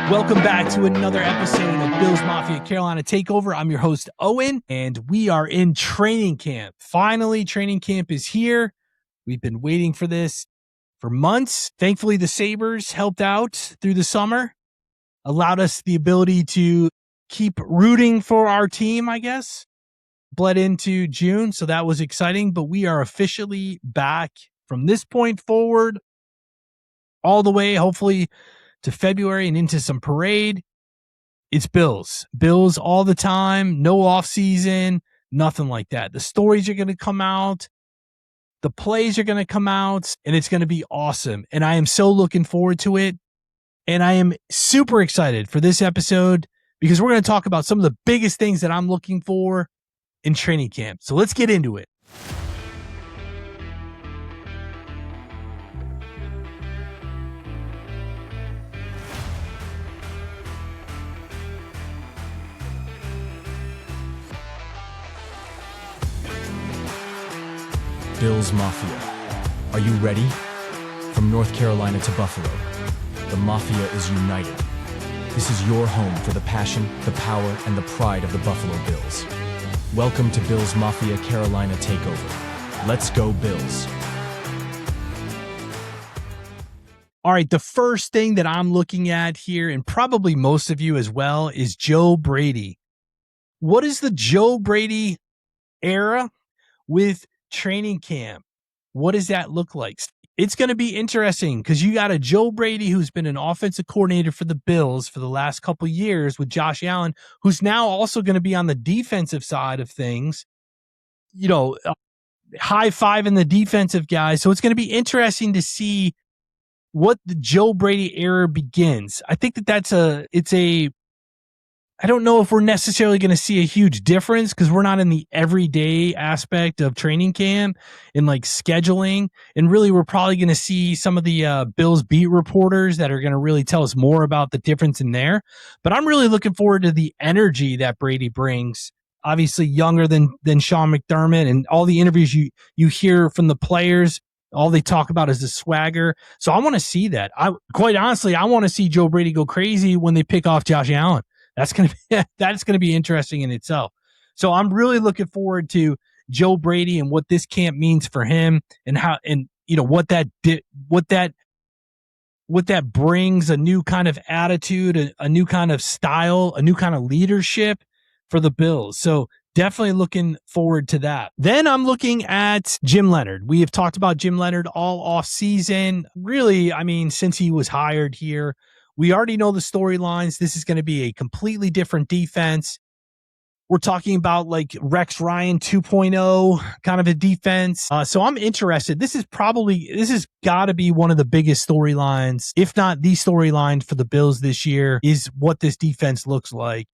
Welcome back to another episode of Bills Mafia Carolina Takeover. I'm your host, Owen, and we are in training camp. Finally, training camp is here. We've been waiting for this for months. Thankfully, the Sabres helped out through the summer, allowed us the ability to keep rooting for our team, I guess. Bled into June, so that was exciting, but we are officially back from this point forward all the way, hopefully, to February and into some parade. It's Bills all the time, no off season, nothing like that. The stories are going to come out, the plays are going to come out, and it's going to be awesome. And I am so looking forward to it. And I am super excited for this episode because we're going to talk about some of the biggest things that I'm looking for in training camp. So let's get into it. Bills Mafia. Are you ready? From North Carolina to Buffalo, the Mafia is united. This is your home for the passion, the power, and the pride of the Buffalo Bills. Welcome to Bills Mafia Carolina Takeover. Let's go, Bills. All right, the first thing that I'm looking at here, and probably most of you as well, is Joe Brady. What is the Joe Brady era with training camp? What does that look like? It's going to be interesting because you got a Joe Brady who's been an offensive coordinator for the Bills for the last couple of years with Josh Allen, who's now also going to be on the defensive side of things, high five in the defensive guys. So it's going to be interesting to see what the Joe Brady era begins. I think I don't know if we're necessarily going to see a huge difference because we're not in the everyday aspect of training camp and like scheduling. And really, we're probably going to see some of the Bills beat reporters that are going to really tell us more about the difference in there. But I'm really looking forward to the energy that Brady brings. Obviously, younger than Sean McDermott, and all the interviews you hear from the players, all they talk about is the swagger. So I want to see that. Quite honestly, I want to see Joe Brady go crazy when they pick off Josh Allen. That's going to be interesting in itself. So I'm really looking forward to Joe Brady and what this camp means for him and how, and what that brings, a new kind of attitude, a new kind of style, a new kind of leadership for the Bills. So definitely looking forward to that. Then I'm looking at Jim Leonhard. We have talked about Jim Leonhard all off season. Really, I mean, since he was hired here. We already know the storylines. This is going to be a completely different defense. We're talking about like Rex Ryan 2.0 kind of a defense. So I'm interested. This has got to be one of the biggest storylines, if not the storyline for the Bills this year, is what this defense looks like.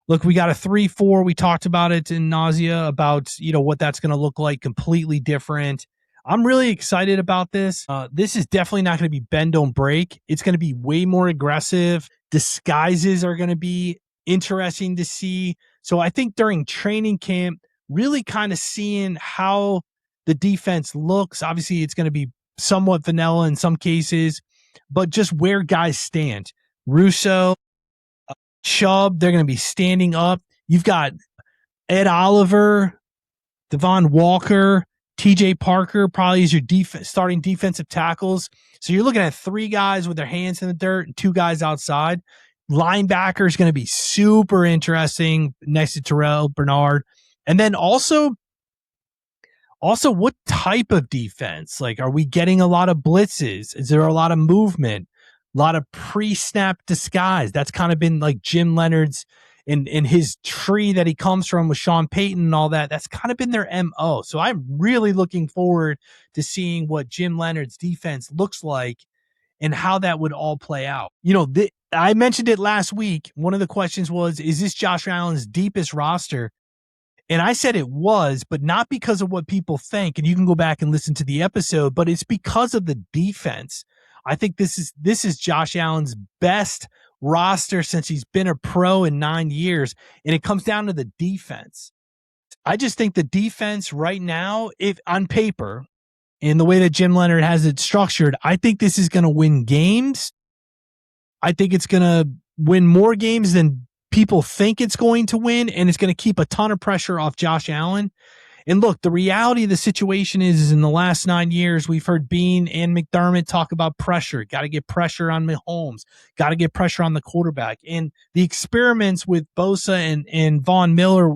Look, we got a 3-4. We talked about it in nausea about, what that's going to look like, completely different. I'm really excited about this. This is definitely not going to be bend, don't break. It's going to be way more aggressive. Disguises are going to be interesting to see. So I think during training camp, really kind of seeing how the defense looks. Obviously, it's going to be somewhat vanilla in some cases, but just where guys stand. Russo, Chubb, they're going to be standing up. You've got Ed Oliver, Devon Walker, TJ Parker probably is your starting defensive tackles. So you're looking at 3 guys with their hands in the dirt and 2 guys outside. Linebacker is going to be super interesting next to Terrell Bernard. And then also what type of defense? Like, are we getting a lot of blitzes? Is there a lot of movement? A lot of pre-snap disguise? That's kind of been like Jim Leonhard's in his tree that he comes from with Sean Payton and all that. That's kind of been their MO. So I'm really looking forward to seeing what Jim Leonhard's defense looks like and how that would all play out. I mentioned it last week. One of the questions was, is this Josh Allen's deepest roster? And I said it was, but not because of what people think. And you can go back and listen to the episode, but it's because of the defense. I think this is Josh Allen's best roster since he's been a pro in 9 years, and it comes down to the defense. I just think the defense right now, if on paper, in the way that Jim Leonhard has it structured, I think this is going to win games. I think it's going to win more games than people think it's going to win, and it's going to keep a ton of pressure off Josh Allen. And look, the reality of the situation is in the last 9 years, we've heard Bean and McDermott talk about pressure. Got to get pressure on Mahomes. Got to get pressure on the quarterback. And the experiments with Bosa and Von Miller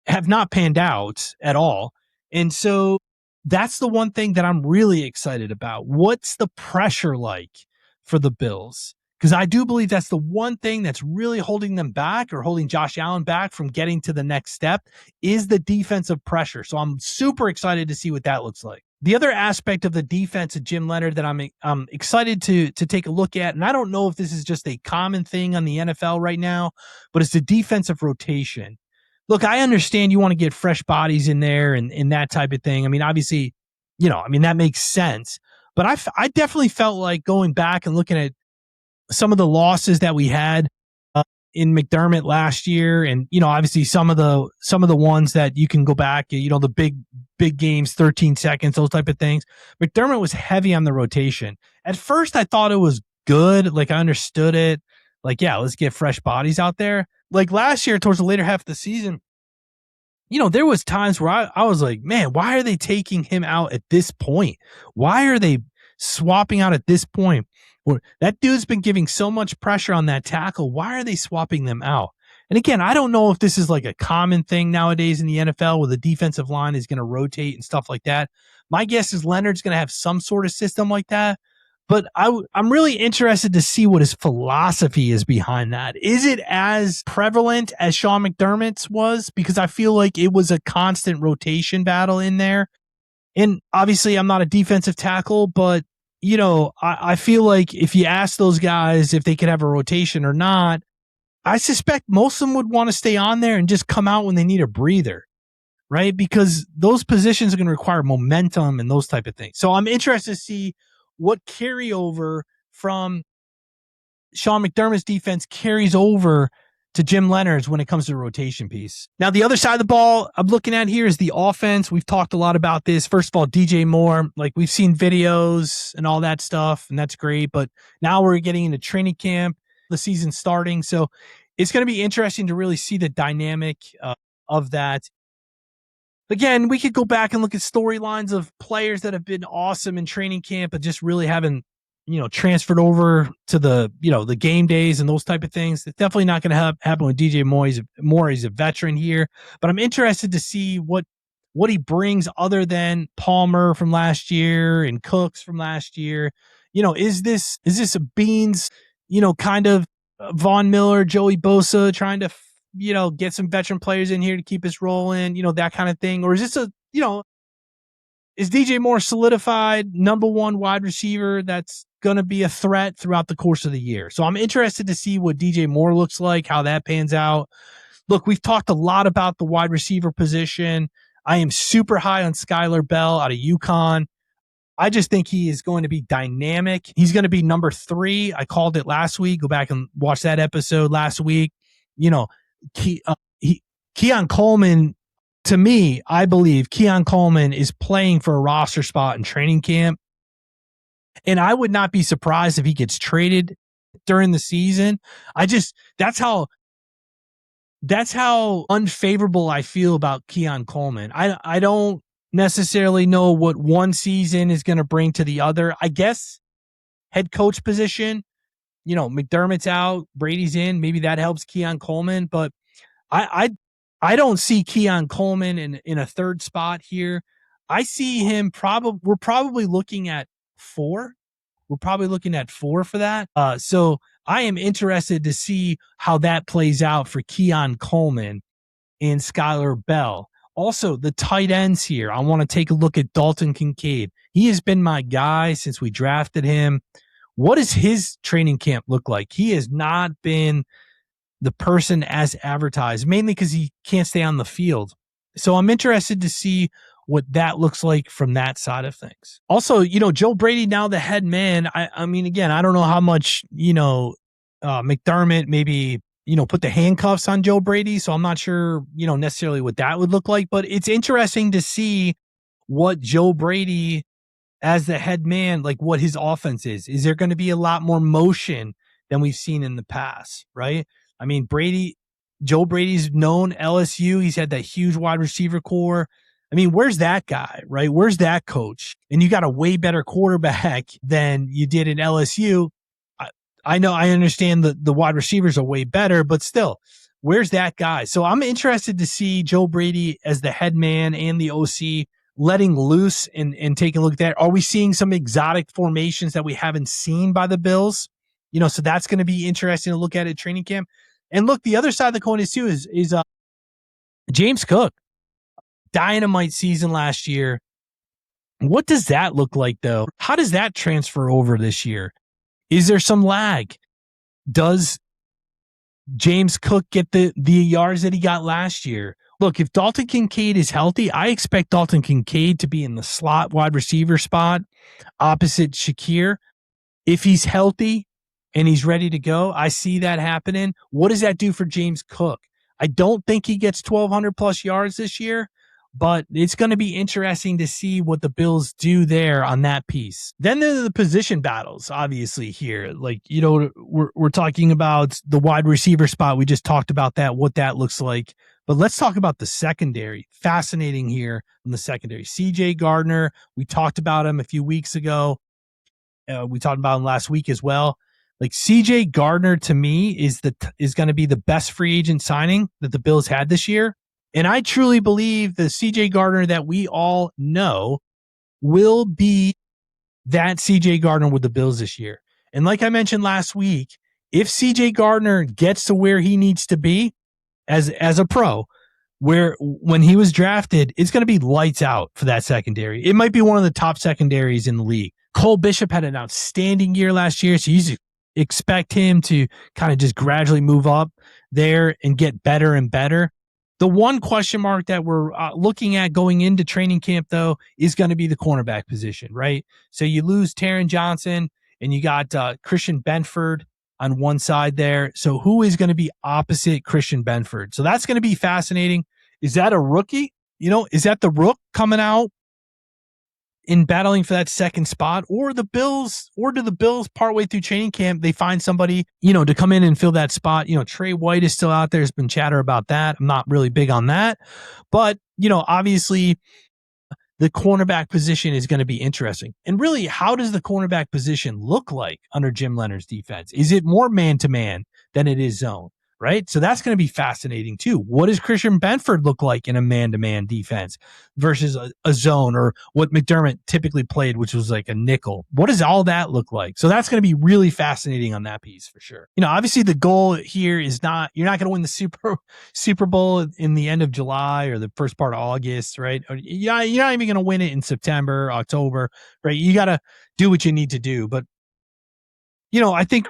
have not panned out at all. And so that's the one thing that I'm really excited about. What's the pressure like for the Bills? Because I do believe that's the one thing that's really holding them back, or holding Josh Allen back from getting to the next step, is the defensive pressure. So I'm super excited to see what that looks like. The other aspect of the defense of Jim Leonhard that I'm excited to take a look at, and I don't know if this is just a common thing on the NFL right now, but it's the defensive rotation. Look, I understand you want to get fresh bodies in there and that type of thing. I mean, obviously, that makes sense. But I definitely felt like going back and looking at some of the losses that we had in McDermott last year, and obviously some of the ones that you can go back, the big games, 13 seconds, those type of things. McDermott was heavy on the rotation. At first, I thought it was good, like I understood it, like let's get fresh bodies out there. Like last year, towards the later half of the season, there was times where I was like, man, why are they taking him out at this point? Why are they swapping out at this point? That dude's been giving so much pressure on that tackle. Why are they swapping them out? And again, I don't know if this is like a common thing nowadays in the NFL where the defensive line is going to rotate and stuff like that. My guess is Leonard's going to have some sort of system like that. But I'm really interested to see what his philosophy is behind that. Is it as prevalent as Sean McDermott's was? Because I feel like it was a constant rotation battle in there. And obviously, I'm not a defensive tackle, but I feel like if you ask those guys if they could have a rotation or not, I suspect most of them would want to stay on there and just come out when they need a breather, right? Because those positions are going to require momentum and those type of things. So I'm interested to see what carryover from Sean McDermott's defense carries over to Jim Leonhard's when it comes to the rotation piece. Now, the other side of the ball I'm looking at here is the offense. We've talked a lot about this. First of all, DJ Moore, like we've seen videos and all that stuff, and that's great. But now we're getting into training camp, the season's starting. So it's going to be interesting to really see the dynamic of that. Again, we could go back and look at storylines of players that have been awesome in training camp, but just really haven't, transferred over to the game days and those type of things. It's definitely not going to happen with DJ Moore. He's a veteran here, but I'm interested to see what he brings other than Palmer from last year and Cooks from last year. Is this a Beans, kind of Von Miller, Joey Bosa trying to get some veteran players in here to keep us rolling, that kind of thing? Or is this is DJ Moore solidified number one wide receiver that's going to be a threat throughout the course of the year? So I'm interested to see what DJ Moore looks like, how that pans out. Look, we've talked a lot about the wide receiver position. I am super high on Skylar Bell out of UConn. I just think he is going to be dynamic. He's going to be number 3. I called it last week. Go back and watch that episode last week. Keon Coleman, to me, I believe Keon Coleman is playing for a roster spot in training camp. And I would not be surprised if he gets traded during the season. That's how unfavorable I feel about Keon Coleman. I don't necessarily know what one season is going to bring to the other. I guess head coach position, McDermott's out, Brady's in. Maybe that helps Keon Coleman, but I don't see Keon Coleman in a third spot here. I see him we're probably looking at 4. We're probably looking at 4 for that. So I am interested to see how that plays out for Keon Coleman and Skylar Bell. Also, the tight ends here. I want to take a look at Dalton Kincaid. He has been my guy since we drafted him. What does his training camp look like? He has not been the person as advertised, mainly because he can't stay on the field. So I'm interested to see what that looks like from that side of things. Also, Joe Brady, now the head man. I mean, again, I don't know how much, McDermott maybe, put the handcuffs on Joe Brady. So I'm not sure, necessarily what that would look like, but it's interesting to see what Joe Brady as the head man, like what his offense is. Is there going to be a lot more motion than we've seen in the past, right? I mean, Joe Brady's known LSU. He's had that huge wide receiver core. I mean, where's that guy, right? Where's that coach? And you got a way better quarterback than you did in LSU. I know, I understand the wide receivers are way better, but still, where's that guy? So I'm interested to see Joe Brady as the head man and the OC letting loose and taking a look at that. Are we seeing some exotic formations that we haven't seen by the Bills? So that's going to be interesting to look at training camp. And look, the other side of the coin is too is James Cook. Dynamite season last year. What does that look like though? How does that transfer over this year? Is there some lag? Does James Cook get the yards that he got last year? Look, if Dalton Kincaid is healthy, I expect Dalton Kincaid to be in the slot wide receiver spot opposite Shakir. If he's healthy and he's ready to go, I see that happening. What does that do for James Cook? I don't think he gets 1,200 plus yards this year, but it's going to be interesting to see what the Bills do there on that piece. Then there are the position battles, obviously, here. Like, we're talking about the wide receiver spot. We just talked about that, what that looks like. But let's talk about the secondary. Fascinating here in the secondary. CJ Gardner, we talked about him a few weeks ago. We talked about him last week as well. Like, CJ Gardner to me is going to be the best free agent signing that the Bills had this year. And I truly believe the CJ Gardner that we all know will be that CJ Gardner with the Bills this year. And like I mentioned last week, if CJ Gardner gets to where he needs to be as a pro, where when he was drafted, it's going to be lights out for that secondary. It might be one of the top secondaries in the league. Cole Bishop had an outstanding year last year, so you expect him to kind of just gradually move up there and get better and better. The one question mark that we're looking at going into training camp, though, is going to be the cornerback position, right? So you lose Taron Johnson and you got Christian Benford on one side there. So who is going to be opposite Christian Benford? So that's going to be fascinating. Is that a rookie? Is that the rook coming out in battling for that second spot, or do the Bills partway through training camp, they find somebody, to come in and fill that spot? Trey White is still out there. There's been chatter about that. I'm not really big on that, but obviously the cornerback position is going to be interesting. And really, how does the cornerback position look like under Jim Leonhard's defense? Is it more man-to-man than it is zone? Right? So that's going to be fascinating too. What does Christian Benford look like in a man-to-man defense versus a zone, or what McDermott typically played, which was like a nickel? What does all that look like? So that's going to be really fascinating on that piece for sure. Obviously the goal here is you're not going to win the Super Bowl in the end of July or the first part of August, right? You're not even going to win it in September, October, right? You got to do what you need to do. But, I think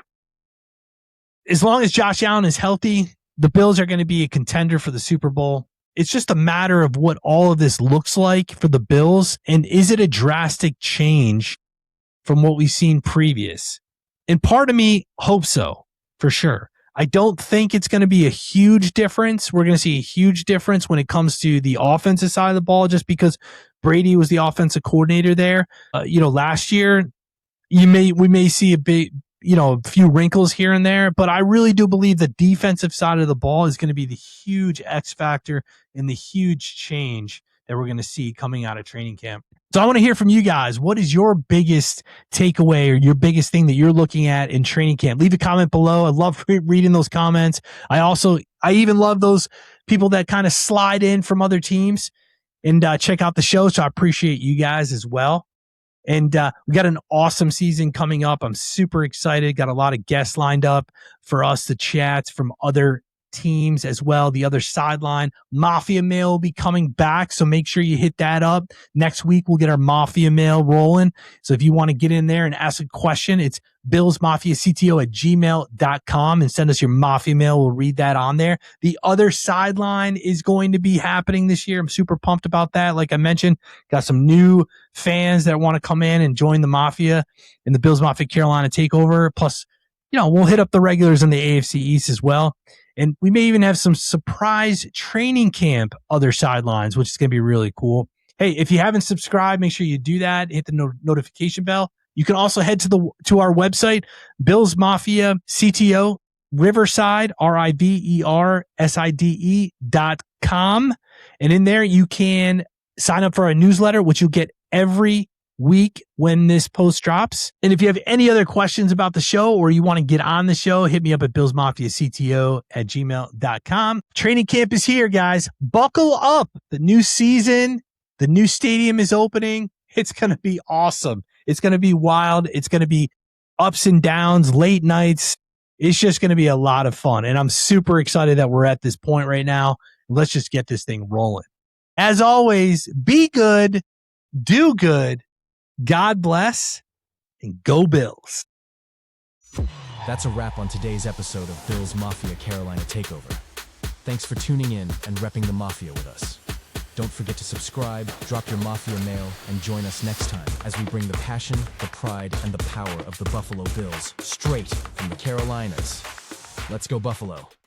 as long as Josh Allen is healthy, the Bills are going to be a contender for the Super Bowl. It's just a matter of what all of this looks like for the Bills. And is it a drastic change from what we've seen previous? And part of me hopes so, for sure. I don't think it's going to be a huge difference. We're going to see a huge difference when it comes to the offensive side of the ball, just because Brady was the offensive coordinator there. Last year, we may see a few wrinkles here and there, but I really do believe the defensive side of the ball is going to be the huge X factor and the huge change that we're going to see coming out of training camp. So I want to hear from you guys. What is your biggest takeaway or your biggest thing that you're looking at in training camp? Leave a comment below. I love reading those comments. I even love those people that kind of slide in from other teams and check out the show. So I appreciate you guys as well. And we got an awesome season coming up. I'm super excited. Got a lot of guests lined up for us to chat from other teams as well. The other sideline Mafia Mail will be coming back, so make sure you hit that up. Next week, we'll get our Mafia Mail rolling. So if you want to get in there and ask a question, it's billsmafiacto@gmail.com and send us your Mafia Mail. We'll read that on there. The other sideline is going to be happening this year. I'm super pumped about that. Like I mentioned, got some new fans that want to come in and join the Mafia in the Bills Mafia Carolina Takeover. Plus, we'll hit up the regulars in the AFC East as well. And we may even have some surprise training camp other sidelines, which is going to be really cool. Hey, if you haven't subscribed, make sure you do that. Hit the notification bell. You can also head to our website, Bills Mafia CTO, Riverside, RIVERSIDE.com. And in there, you can sign up for our newsletter, which you'll get every week when this post drops. And if you have any other questions about the show or you want to get on the show, hit me up at billsmafiacto@gmail.com. Training camp is here, guys. Buckle up. The new season, the new stadium is opening. It's going to be awesome. It's going to be wild. It's going to be ups and downs, late nights. It's just going to be a lot of fun. And I'm super excited that we're at this point right now. Let's just get this thing rolling. As always, be good, do good, God bless, and go Bills. That's a wrap on today's episode of Bills Mafia Carolina Takeover. Thanks for tuning in and repping the Mafia with us. Don't forget to subscribe, drop your Mafia mail, and join us next time as we bring the passion, the pride, and the power of the Buffalo Bills straight from the Carolinas. Let's go Buffalo.